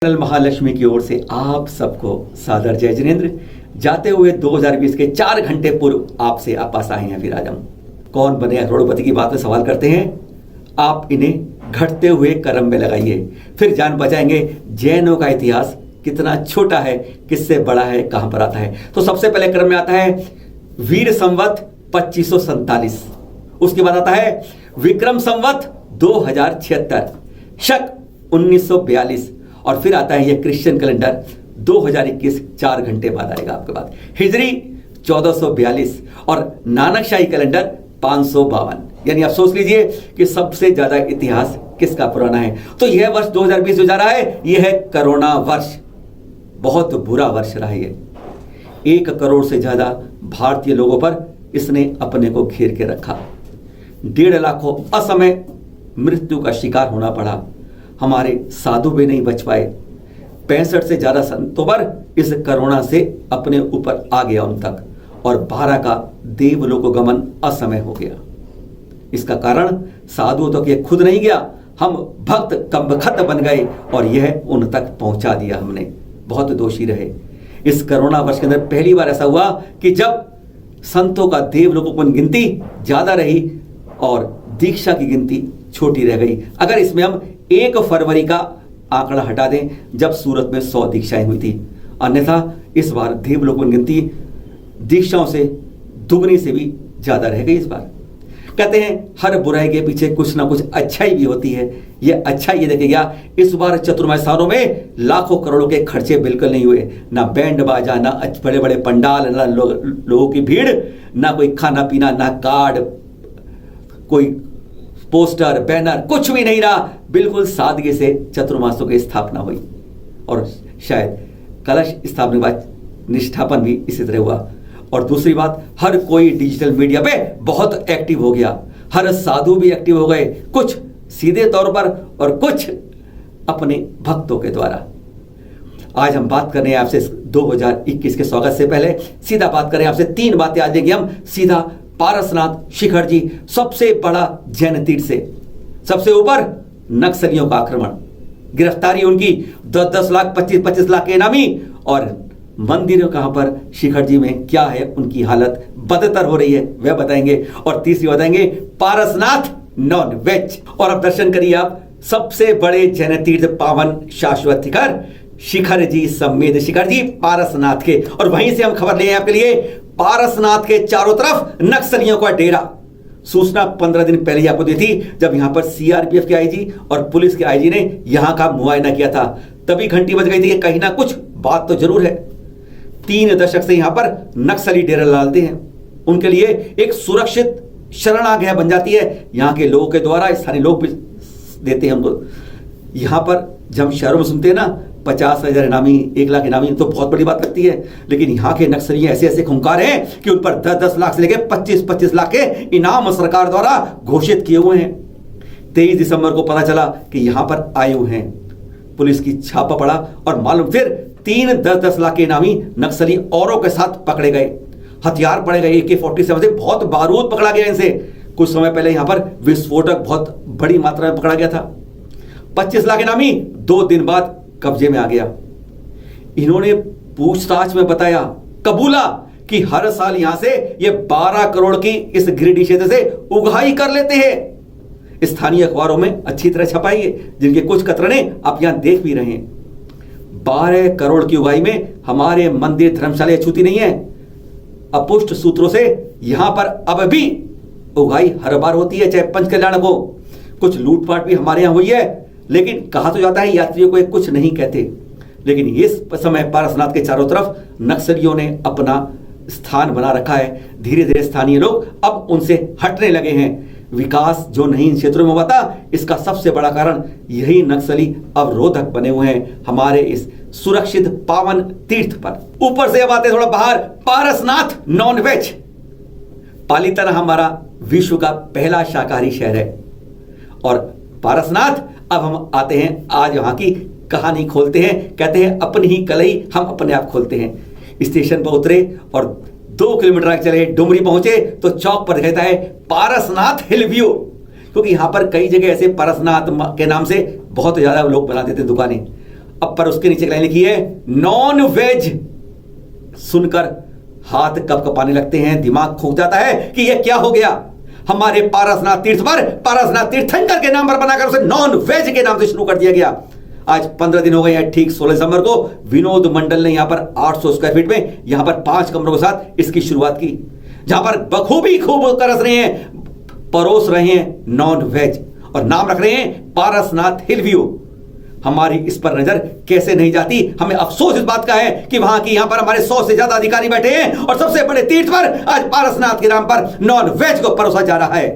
Channel Mahalakshmi की ओर से आप सबको सादर जय जिनेंद्र। जाते हुए 2020 के 4 घंटे पूर्व आपसे पास आए हैं। फिर आज हम कौन बने करोड़पति की बात में सवाल करते हैं। आप इन्हें घटते हुए कर्म में लगाइए, फिर जान बचाएंगे जैनों का इतिहास कितना छोटा है, किससे बड़ा है, कहां पर आता है। तो सबसे पहले क्रम में आता है वीर संवत 2547, उसके बाद आता है विक्रम संवत 2076, शक 1942 और फिर आता है यह क्रिश्चियन कैलेंडर 2021 4 घंटे बाद आएगा आपके बाद। हिजरी 1442 और नानकशाही कैलेंडर 552। यानी आप सोच लीजिए कि सबसे ज्यादा इतिहास किसका पुराना है। तो यह वर्ष 2020 जो जा रहा है यह है कोरोना वर्ष। बहुत बुरा वर्ष रहा है। 1 करोड़ से ज्यादा भारतीय लोगों पर इसने अपने को घेर के रखा। 1.5 लाखों असमय मृत्यु का शिकार होना पड़ा। हमारे साधु भी नहीं बच पाए। 65 से ज्यादा संतों पर इस कोरोना से अपने ऊपर आ गया उन तक, और 12 का देवलोक गमन असमय हो गया। इसका कारण साधुओं तक ये खुद नहीं गया, हम भक्त कमबख्त बन गए और यह उन तक पहुंचा दिया हमने। बहुत दोषी रहे। इस कोरोना वर्ष के अंदर पहली बार ऐसा हुआ कि जब संतों का देवलोकों पर गिनती ज्यादा रही और दीक्षा की गिनती छोटी रह गई। अगर इसमें हम 1 फरवरी का आंकड़ा हटा दें जब सूरत में 100 दीक्षाएं हुई थी, अन्यथा इस बार देवलोकों की गिनती दीक्षाओं से दुगनी से भी ज्यादा रह गई इस बार। कहते हैं हर बुराई के पीछे कुछ ना कुछ अच्छाई भी होती है। ये अच्छाई ये देखिए गया इस बार चतुर्मास सालों में लाखों करोड़ों के खर्चे बिल्कुल नहीं हुए। ना बैंड बाजा, ना बड़े बड़े पंडाल, ना लोगों की भीड़, ना कोई खाना पीना, ना कार्ड, कोई पोस्टर, बैनर, कुछ भी नहीं रहा। बिल्कुल सादगी से चतुर्मासों की स्थापना हुई और शायद कलश स्थापना के बाद निष्ठापन भी इसी तरह हुआ। और दूसरी बात, हर कोई डिजिटल मीडिया पे बहुत एक्टिव हो गया। हर साधु भी एक्टिव हो गए, कुछ सीधे तौर पर और कुछ अपने भक्तों के द्वारा। आज हम बात कर रहे हैं आपसे 2021 के स्वागत से पहले सीधा बात करें आपसे 3 बातें आज देंगे हम सीधा। पारसनाथ शिखर जी सबसे बड़ा जैन तीर्थ से सबसे ऊपर नक्सलियों का आक्रमण, गिरफ्तारी उनकी 10-10 लाख 25-25 लाख के इनामी, और मंदिर कहां पर शिखर जी में क्या है उनकी हालत बदतर हो रही है वह बताएंगे। और तीसरी बताएंगे पारसनाथ नॉन वेज। और अब दर्शन करिए आप सबसे बड़े जैन तीर्थ पावन शाश्वत शिखर जी समेत शिखर जी पारसनाथ के। और वहीं से हम खबर ले आपके लिए पारसनाथ के चारों तरफ नक्सलियों का डेरा। सूचना 15 दिन पहले ही आपको दी थी जब यहां पर सीआरपीएफ के आईजी और पुलिस के आईजी ने यहां का मुआयना किया था। तभी घंटी बज गई थी कि कहीं ना कुछ बात तो जरूर है। 3 दशक से यहां पर नक्सली डेरा डालते हैं। उनके लिए एक सुरक्षित शरणागृह बन जाती है यहां के लोगों के द्वारा। स्थानीय लोग भी देते हैं हमको। यहां पर जब हम शहरों में सुनते हैं ना 50,000 इनामी, 1 लाख इनामी, तो बहुत बड़ी बात लगती है। लेकिन यहाँ के नक्सली ऐसे ऐसे खुंखार हैं कि उन पर 10-10 लाख से लेकर 25-25 लाख के इनाम सरकार द्वारा घोषित किए हुए हैं। 23 दिसंबर को पता चला कि यहाँ पर आए हुए हैं। पुलिस की छापा पड़ा और मालूम फिर 3 10-10 लाख के इनामी नक्सली औरों के साथ पकड़े गए। हथियार पड़े गए, AK-47 से बहुत बारूद पकड़ा गया इनसे। कुछ समय पहले यहाँ पर विस्फोटक बहुत बड़ी मात्रा में पकड़ा गया था। 25 लाख इनामी 2 दिन बाद कब्जे में आ गया। इन्होंने पूछताछ में बताया, कबूला कि हर साल यहां से ये 12 करोड़ की इस गिरिडीह क्षेत्र से उगाही कर लेते हैं। स्थानीय अखबारों में अच्छी तरह छपाई है, जिनके कुछ कतरने आप यहां देख भी रहे हैं। 12 करोड़ की उगाही में हमारे मंदिर धर्मशाला छूती नहीं है। अपुष्ट सूत्रों से यहां पर अब भी उगाही हर बार होती है, चाहे पंचकल्याण को। कुछ लूटपाट भी हमारे यहां हुई है, लेकिन कहा तो जाता है यात्रियों को कुछ नहीं कहते। लेकिन इस समय पारसनाथ के चारों तरफ नक्सलियों ने अपना स्थान बना रखा है। धीरे धीरे स्थानीय लोग अब उनसे हटने लगे हैं। विकास जो नहीं इन क्षेत्रों में हुआ था, इसका सबसे बड़ा कारण यही नक्सली अवरोधक बने हुए हैं हमारे इस सुरक्षित पावन तीर्थ पर। ऊपर से अब आते थोड़ा बाहर, पारसनाथ नॉन वेज। पालीताना हमारा विश्व का पहला शाकाहारी शहर है। और पारसनाथ, अब हम आते हैं आज वहां की कहानी खोलते हैं। कहते हैं अपनी ही कलई हम अपने आप खोलते हैं। स्टेशन पर उतरे और 2 किलोमीटर आगे चले, डुमरी पहुंचे तो चौक पर दिखाता है पारसनाथ हिल व्यू। क्योंकि यहां पर कई जगह ऐसे पारसनाथ के नाम से बहुत ज्यादा लोग बना देते दुकानें। अब पर उसके नीचे लाइन लिखी है नॉन वेज। सुनकर हाथ कपकपाने लगते हैं, दिमाग खो जाता है कि यह क्या हो गया। हमारे पारसनाथ तीर्थ पर पारसनाथ तीर्थंकर के नाम पर बनाकर उसे नॉन वेज के नाम से शुरू कर दिया गया। आज 15 दिन हो गए हैं। ठीक 16 दिसंबर को विनोद मंडल ने यहां पर 800 स्क्वायर फीट में यहां पर 5 कमरों के साथ इसकी शुरुआत की, जहां पर बखूबी खूब करस रहे हैं, परोस रहे हैं नॉन वेज और नाम रख रहे हैं पारसनाथ हिल व्यू। हमारी इस पर नजर कैसे नहीं जाती। हमें अफसोस इस बात का है कि वहां की यहां पर हमारे 100 से ज्यादा अधिकारी बैठे हैं और सबसे बड़े तीर्थ पर आज पारसनाथ के नाम पर नॉन वेज को परोसा जा रहा है।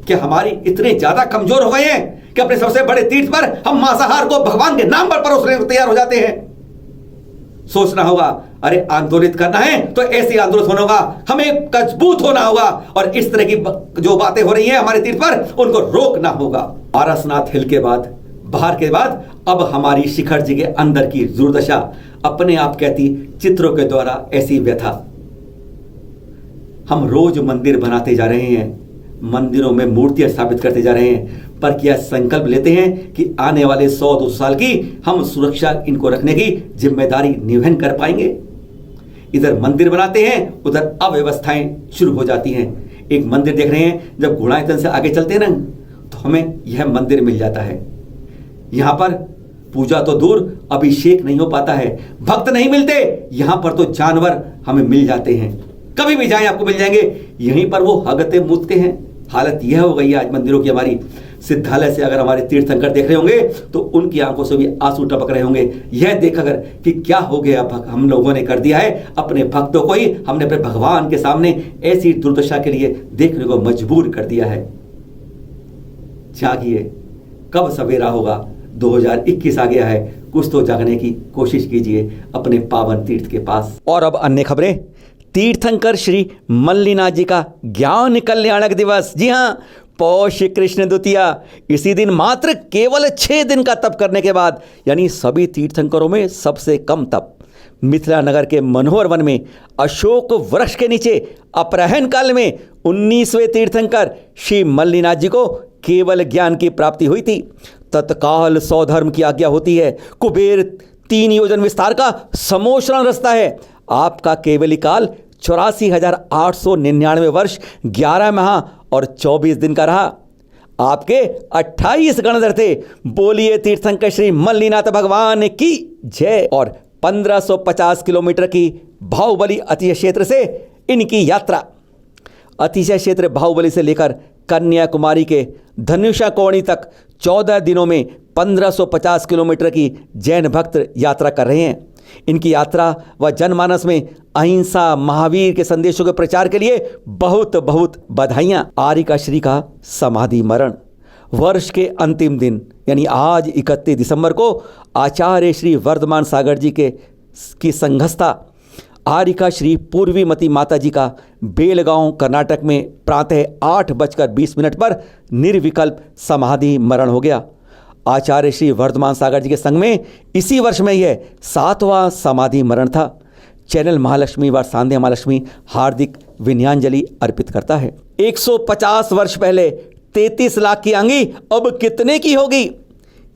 क्या हमारी इतने ज्यादा कमजोर हो गए हैं कि अपने सबसे बड़े तीर्थ पर हम मांसाहार को भगवान के नाम पर परोसने को तैयार हो जाते हैं। सोचना होगा, अरे आंदोलित करना है तो ऐसे आंदोलित होना होगा, हमें मजबूत होना होगा और इस तरह की जो बातें हो रही हैं हमारे तीर्थ पर उनको रोकना होगा। पारसनाथ हिल के बाद, बाहर के बाद, अब हमारी शिखर जी के अंदर की दुर्दशा अपने आप कहती चित्रों के द्वारा ऐसी व्यथा। हम रोज मंदिर बनाते जा रहे हैं, मंदिरों में मूर्तियां स्थापित करते जा रहे हैं, पर क्या संकल्प लेते हैं कि आने वाले 100-200 साल की हम सुरक्षा इनको रखने की जिम्मेदारी निवहन कर पाएंगे। इधर मंदिर बनाते हैं, उधर अव्यवस्थाएं शुरू हो जाती हैं। एक मंदिर देख रहे हैं, जब घोड़ाईतन से आगे चलते हैं ना तो हमें यह मंदिर मिल जाता है। यहां पर पूजा तो दूर, अभिषेक नहीं हो पाता है, भक्त नहीं मिलते, यहां पर तो जानवर हमें मिल जाते हैं। कभी भी जाएं आपको मिल जाएंगे, यहीं पर वो हगते मूतते हैं। हालत यह हो गई है आज मंदिरों की हमारी। सिद्धालय से अगर हमारे तीर्थंकर देख रहे होंगे तो उनकी आंखों से भी आंसू टपक रहे होंगे, यह देखकर कि क्या हो गया, हम लोगों ने कर दिया है अपने भक्तों को ही, हमने अपने भगवान के सामने ऐसी दुर्दशा के लिए देखने को मजबूर कर दिया है। जागिए, कब सवेरा होगा, 2021 आ गया है, कुछ तो जागने की कोशिश कीजिए अपने पावन तीर्थ के पास। और अब अन्य खबरें। तीर्थंकर श्री मल्लिनाथ जी का ज्ञान कल्याणक दिवस, जी हाँ, पौष कृष्ण द्वितीया। इसी दिन मात्र केवल 6 दिन का तप करने के बाद, यानी सभी तीर्थंकरों में सबसे कम तप, मिथिला नगर के मनोहर वन में अशोक वृक्ष के नीचे अपराह्न काल में 19वें तीर्थंकर श्री मल्लिनाथ जी को केवल ज्ञान की प्राप्ति हुई थी। तत्काल स्वधर्म की आज्ञा होती है। कुबेर 3 योजन विस्तार का समोषण रचता है। आपका केवली काल 84,899 वर्ष 11 माह और 24 दिन का रहा। आपके 28 गणधर थे। बोलिए तीर्थंकर श्री मल्लिनाथ भगवान की जय। और 1550 किलोमीटर की बाहुबली अतिशय क्षेत्र से इनकी यात्रा, अतिशय क्षेत्र बाहुबली से लेकर कन्याकुमारी के धनुषाकोणी तक 14 दिनों में 1550 किलोमीटर की जैन भक्त यात्रा कर रहे हैं। इनकी यात्रा व जनमानस में अहिंसा महावीर के संदेशों के प्रचार के लिए बहुत बहुत बधाइयां। आर्यिकाश्री का समाधि मरण, वर्ष के अंतिम दिन यानी आज 31 दिसंबर को आचार्य श्री वर्धमान सागर जी की संघस्था आर्यिकाश्री पूर्वीमती माता जी का बेलगांव कर्नाटक में प्रातः 8:20 पर निर्विकल्प समाधि मरण हो गया। आचार्य श्री वर्धमान सागर जी के संग में इसी वर्ष में यह 7वां समाधि मरण था। चैनल महालक्ष्मी व सांध्य महालक्ष्मी हार्दिक विनयांजलि अर्पित करता है। 150 वर्ष पहले 33 लाख की आंगी अब कितने की होगी?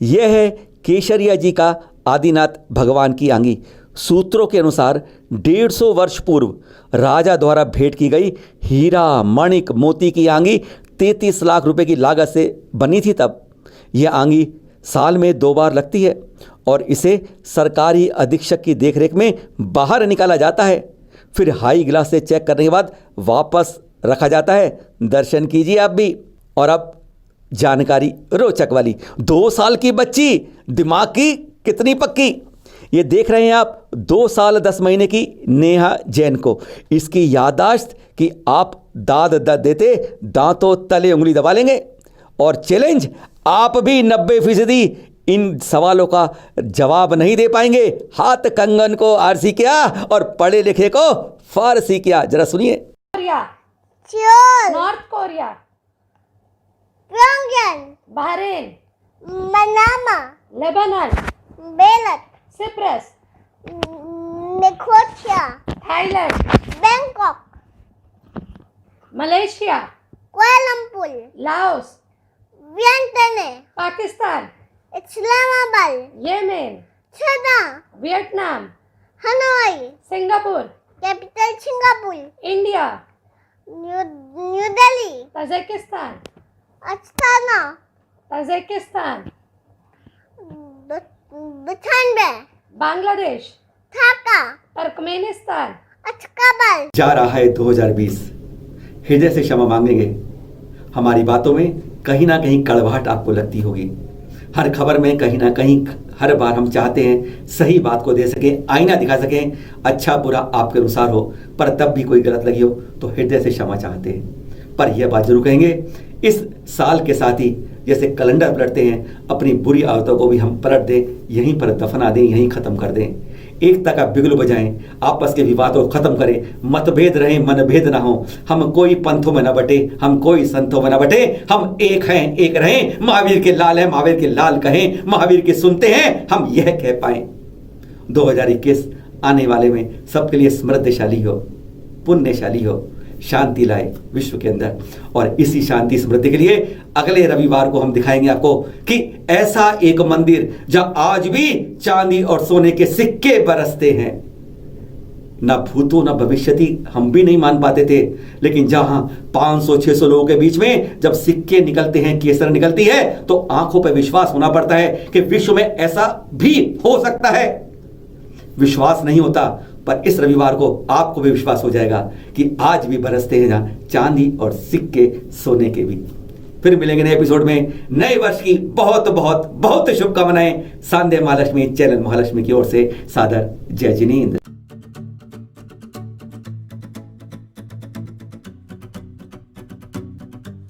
यह है केशरिया जी का आदिनाथ भगवान की आंगी। सूत्रों के अनुसार 150 वर्ष पूर्व राजा द्वारा भेंट की गई हीरा मणिक मोती की आंगी 33 लाख रुपए की लागत से बनी थी। तब यह आंगी साल में 2 बार लगती है और इसे सरकारी अधीक्षक की देखरेख में बाहर निकाला जाता है। फिर हाई ग्लास से चेक करने के बाद वापस रखा जाता है। दर्शन कीजिए आप भी। और अब जानकारी रोचक वाली। 2 साल की बच्ची, दिमाग की कितनी पक्की। ये देख रहे हैं आप 2 साल 10 महीने की नेहा जैन को। इसकी याददाश्त कि आप दाद देते दांतों तले उंगली दबा लेंगे। और चैलेंज, आप भी 90% इन सवालों का जवाब नहीं दे पाएंगे। हाथ कंगन को आरसी किया और पढ़े लिखे को फारसी किया। जरा सुनिए। North Korea, Bahrain, Manama, Lebanon, Beirut, Cyprus, Nicosia, Thailand, Bangkok, Malaysia, Kuala Lumpur, Laos, Vietnam, Pakistan, Islamabad, Yemen, Sanaa, Vietnam, Hanoi, Singapore, capital Singapore, India, New Delhi, Tajikistan, Astana, Tajikistan, Dushanbe, Bangladesh, Dhaka, Turkmenistan, Ashgabat. जा रहा है 2020। हृदय से क्षमा मांगेंगे। हमारी बातों में कहीं ना कहीं कड़वाहट आपको लगती होगी। हर खबर में कहीं ना कहीं हर बार हम चाहते हैं सही बात को दे सकें, आईना दिखा सकें, अच्छा बुरा आपके अनुसार हो, पर तब भी कोई गलत लगी हो तो हृदय से क्षमा चाहते हैं। पर यह बात जरूर कहेंगे, इस साल के साथ ही जैसे कैलेंडर पलटते हैं, अपनी बुरी आदतों को भी हम पलट दें, यहीं पर दफना दें, यहीं खत्म कर दें। एकता का बिगुल बजाएं, आपस के विवादों को खत्म करें, मतभेद रहे मनभेद ना हो, हम कोई पंथों में न बटे, हम कोई संतों में न बटे, हम एक हैं एक रहें, महावीर के लाल हैं महावीर के लाल कहें, महावीर के सुनते हैं हम यह कह पाएं। 2021 आने वाले में सबके लिए समृद्धशाली हो, पुण्यशाली हो, शांति लाए विश्व के अंदर। और इसी शांति समृद्धि के लिए अगले रविवार को हम दिखाएंगे आपको कि ऐसा एक मंदिर जहां आज भी चांदी और सोने के सिक्के बरसते हैं। ना भूतो ना भविष्यति हम भी नहीं मान पाते थे, लेकिन जहां 500-600 लोगों के बीच में जब सिक्के निकलते हैं, केसर निकलती है, तो आंखों पर विश्वास होना पड़ता है कि विश्व में ऐसा भी हो सकता है। विश्वास नहीं होता, पर इस रविवार को आपको भी विश्वास हो जाएगा कि आज भी बरसते हैं जहां चांदी और सिक्के सोने के भी। फिर मिलेंगे नए एपिसोड में। नए वर्ष की बहुत बहुत बहुत शुभकामनाएं। सांध्य महालक्ष्मी चैनल महालक्ष्मी की ओर से सादर जय जिनेंद्र।